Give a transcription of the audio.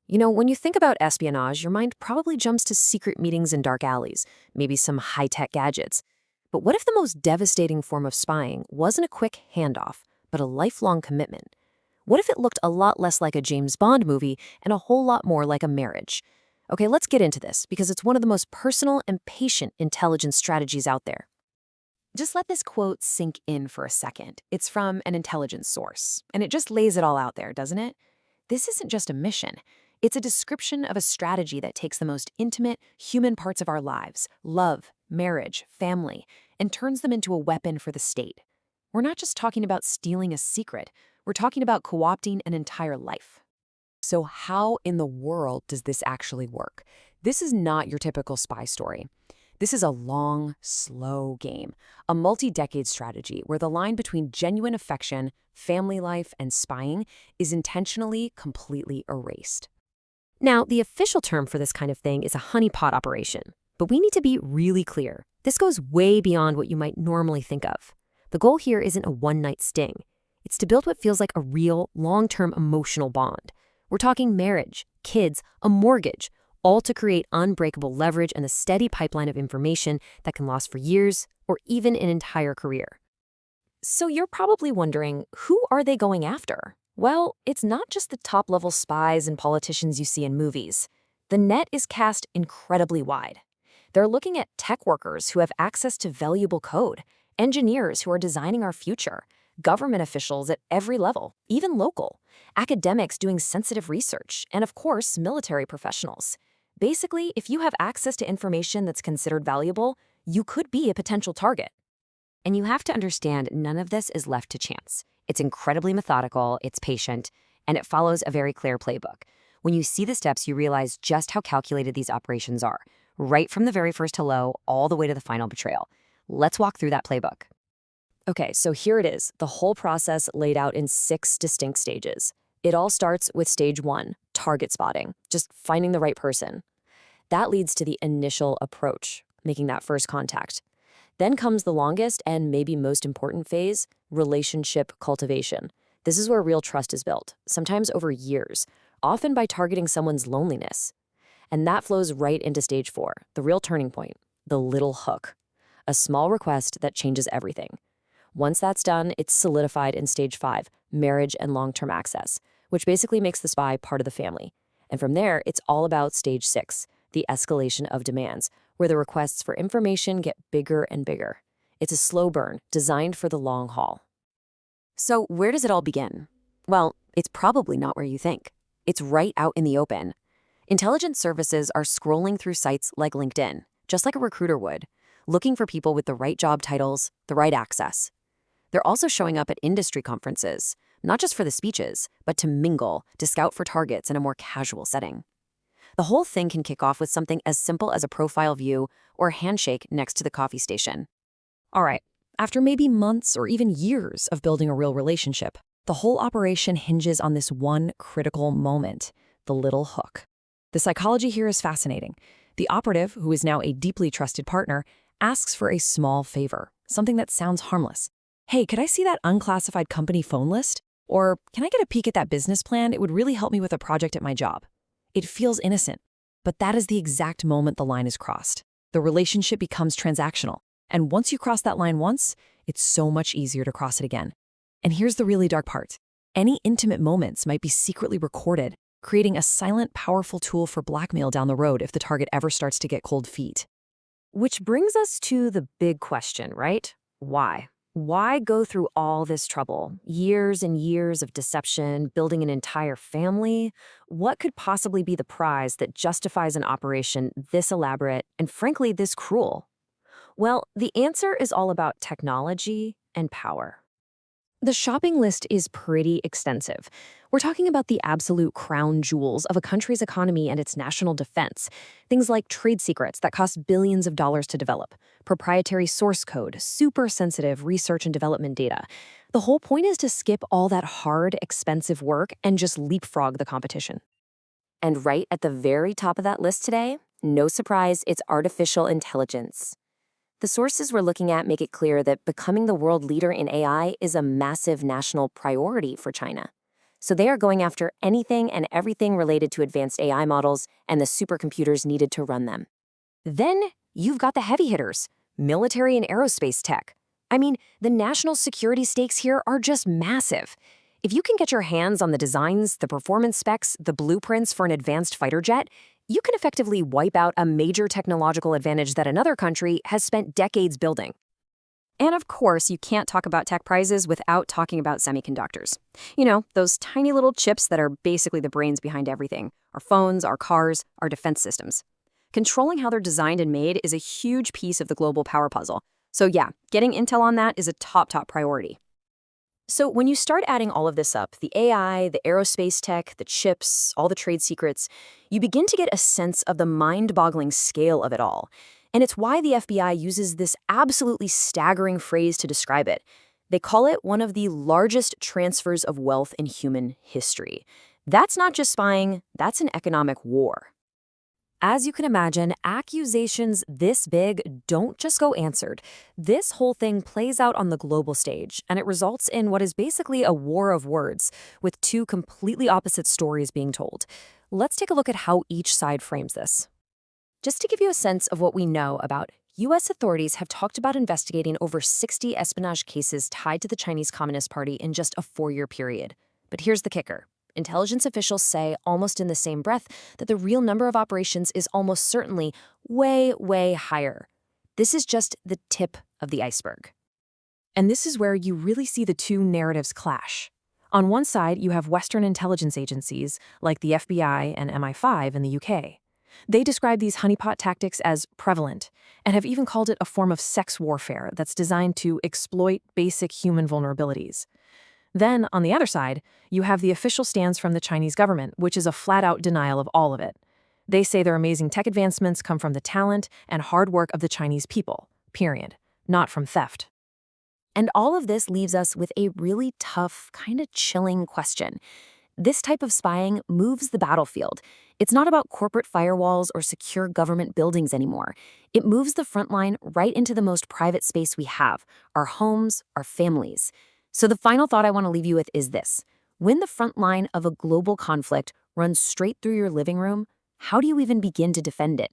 When you think about espionage, your mind probably jumps to secret meetings in dark alleys, maybe some high tech gadgets. But what if the most devastating form of spying wasn't a quick handoff, but a lifelong commitment? What if it looked a lot less like a James Bond movie and a whole lot more like a marriage? Okay, let's get into this because it's one of the most personal and patient intelligence strategies out there. Just let this quote sink in for a second. It's from an intelligence source, and it just lays it all out there, doesn't it? This isn't just a mission. It's a description of a strategy that takes the most intimate, human parts of our lives, love, marriage, family, and turns them into a weapon for the state. We're not just talking about stealing a secret, we're talking about co-opting an entire life. So how in the world does this actually work? This is not your typical spy story. This is a long, slow game, a multi-decade strategy where the line between genuine affection, family life, and spying is intentionally completely erased. Now, the official term for this kind of thing is a honeypot operation, but we need to be really clear. This goes way beyond what you might normally think of. The goal here isn't a one-night sting. It's to build what feels like a real, long-term emotional bond. We're talking marriage, kids, a mortgage, all to create unbreakable leverage and a steady pipeline of information that can last for years or even an entire career. So you're probably wondering, who are they going after? Well, it's not just the top-level spies and politicians you see in movies. The net is cast incredibly wide. They're looking at tech workers who have access to valuable code, engineers who are designing our future, government officials at every level, even local, academics doing sensitive research, and of course, military professionals. Basically, if you have access to information that's considered valuable, you could be a potential target. And you have to understand none of this is left to chance. It's incredibly methodical, it's patient, and it follows a very clear playbook. When you see the steps, you realize just how calculated these operations are, right from the very first hello all the way to the final betrayal. Let's walk through that playbook. Okay, so here it is, the whole process laid out in 6 distinct stages. It all starts with stage 1, target spotting, just finding the right person. That leads to the initial approach, making that first contact. Then comes the longest and maybe most important phase, relationship cultivation. This is where real trust is built, sometimes over years, often by targeting someone's loneliness. And that flows right into stage 4, the real turning point, the little hook. A small request that changes everything. Once that's done, it's solidified in stage 5, marriage and long-term access, which basically makes the spy part of the family. And from there, it's all about stage 6, the escalation of demands, where the requests for information get bigger and bigger. It's a slow burn, designed for the long haul. So where does it all begin? Well, it's probably not where you think. It's right out in the open. Intelligence services are scrolling through sites like LinkedIn, just like a recruiter would, looking for people with the right job titles, the right access. They're also showing up at industry conferences, not just for the speeches, but to mingle, to scout for targets in a more casual setting. The whole thing can kick off with something as simple as a profile view or a handshake next to the coffee station. All right, after maybe months or even years of building a real relationship, the whole operation hinges on this one critical moment, the little hook. The psychology here is fascinating. The operative, who is now a deeply trusted partner, asks for a small favor, something that sounds harmless. Hey, could I see that unclassified company phone list? Or can I get a peek at that business plan? It would really help me with a project at my job. It feels innocent, but that is the exact moment the line is crossed. The relationship becomes transactional. And once you cross that line once, it's so much easier to cross it again. And here's the really dark part. Any intimate moments might be secretly recorded, creating a silent, powerful tool for blackmail down the road if the target ever starts to get cold feet. Which brings us to the big question, right? Why? Why go through all this trouble? Years and years of deception, building an entire family? What could possibly be the prize that justifies an operation this elaborate and frankly this cruel? Well, the answer is all about technology and power. The shopping list is pretty extensive. We're talking about the absolute crown jewels of a country's economy and its national defense. Things like trade secrets that cost billions of dollars to develop, proprietary source code, super sensitive research and development data. The whole point is to skip all that hard, expensive work and just leapfrog the competition. And right at the very top of that list today, no surprise, it's artificial intelligence. The sources we're looking at make it clear that becoming the world leader in AI is a massive national priority for China. So they are going after anything and everything related to advanced AI models and the supercomputers needed to run them. Then you've got the heavy hitters, military and aerospace tech. I mean, the national security stakes here are just massive. If you can get your hands on the designs, the performance specs, the blueprints for an advanced fighter jet, you can effectively wipe out a major technological advantage that another country has spent decades building. And of course, you can't talk about tech prizes without talking about semiconductors. You know, those tiny little chips that are basically the brains behind everything: our phones, our cars, our defense systems. Controlling how they're designed and made is a huge piece of the global power puzzle. So yeah, getting intel on that is a top priority. So when you start adding all of this up, the AI, the aerospace tech, the chips, all the trade secrets, you begin to get a sense of the mind-boggling scale of it all. And it's why the FBI uses this absolutely staggering phrase to describe it. They call it one of the largest transfers of wealth in human history. That's not just spying, that's an economic war. As you can imagine, accusations this big don't just go answered. This whole thing plays out on the global stage, and it results in what is basically a war of words, with two completely opposite stories being told. Let's take a look at how each side frames this. Just to give you a sense of what we know about, U.S. authorities have talked about investigating over 60 espionage cases tied to the Chinese Communist Party in just a 4-year period. But here's the kicker. Intelligence officials say, almost in the same breath, that the real number of operations is almost certainly way higher. This is just the tip of the iceberg. And this is where you really see the two narratives clash. On one side, you have Western intelligence agencies, like the FBI and MI5 in the UK. They describe these honeypot tactics as prevalent, and have even called it a form of sex warfare that's designed to exploit basic human vulnerabilities. Then, on the other side, you have the official stance from the Chinese government, which is a flat-out denial of all of it. They say their amazing tech advancements come from the talent and hard work of the Chinese people, period, not from theft. And all of this leaves us with a really tough, kind of chilling question. This type of spying moves the battlefield. It's not about corporate firewalls or secure government buildings anymore. It moves the front line right into the most private space we have, our homes, our families. So the final thought I want to leave you with is this. When the front line of a global conflict runs straight through your living room, how do you even begin to defend it?